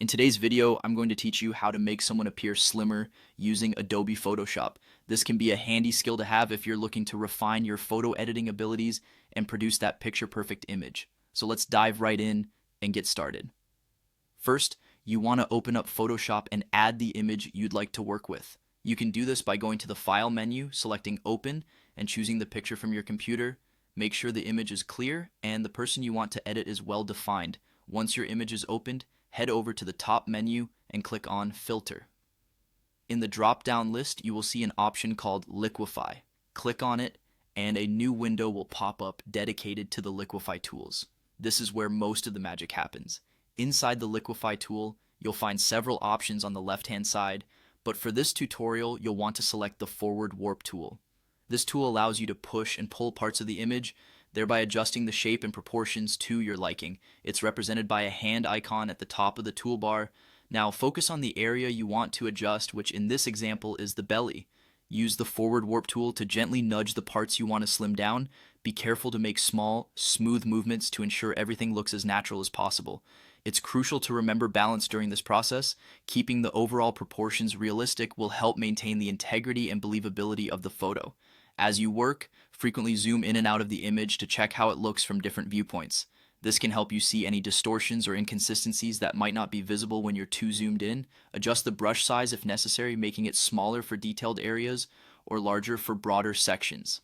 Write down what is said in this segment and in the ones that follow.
In today's video, I'm going to teach you how to make someone appear slimmer using Adobe Photoshop. This can be a handy skill to have if you're looking to refine your photo editing abilities and produce that picture-perfect image. So let's dive right in and get started. First, you want to open up Photoshop and add the image you'd like to work with. You can do this by going to the File menu, selecting Open, and choosing the picture from your computer. Make sure the image is clear and the person you want to edit is well defined. Once your image is opened, head over to the top menu and click on Filter. In the drop-down list, you will see an option called Liquify. Click on it, and a new window will pop up dedicated to the Liquify tools. This is where most of the magic happens. Inside the Liquify tool, you'll find several options on the left-hand side, but for this tutorial, you'll want to select the Forward Warp tool. This tool allows you to push and pull parts of the image, thereby adjusting the shape and proportions to your liking. It's represented by a hand icon at the top of the toolbar. Now focus on the area you want to adjust, which in this example is the belly. Use the Forward Warp tool to gently nudge the parts you want to slim down. Be careful to make small, smooth movements to ensure everything looks as natural as possible. It's crucial to remember balance during this process. Keeping the overall proportions realistic will help maintain the integrity and believability of the photo. As you work, frequently zoom in and out of the image to check how it looks from different viewpoints. This can help you see any distortions or inconsistencies that might not be visible when you're too zoomed in. Adjust the brush size if necessary, making it smaller for detailed areas or larger for broader sections.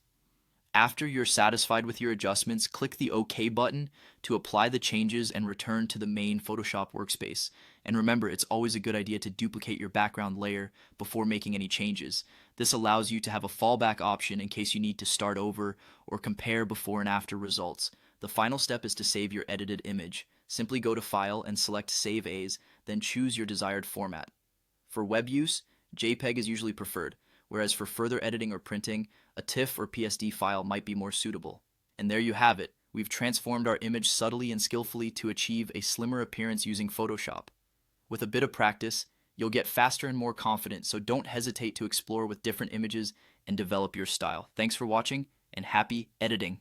After you're satisfied with your adjustments, click the OK button to apply the changes and return to the main Photoshop workspace. And remember, it's always a good idea to duplicate your background layer before making any changes. This allows you to have a fallback option in case you need to start over or compare before and after results. The final step is to save your edited image. Simply go to File and select Save As, then choose your desired format. For web use, JPEG is usually preferred, whereas for further editing or printing, a TIFF or PSD file might be more suitable. And there you have it. We've transformed our image subtly and skillfully to achieve a slimmer appearance using Photoshop. With a bit of practice, you'll get faster and more confident, so don't hesitate to explore with different images and develop your style. Thanks for watching, and happy editing!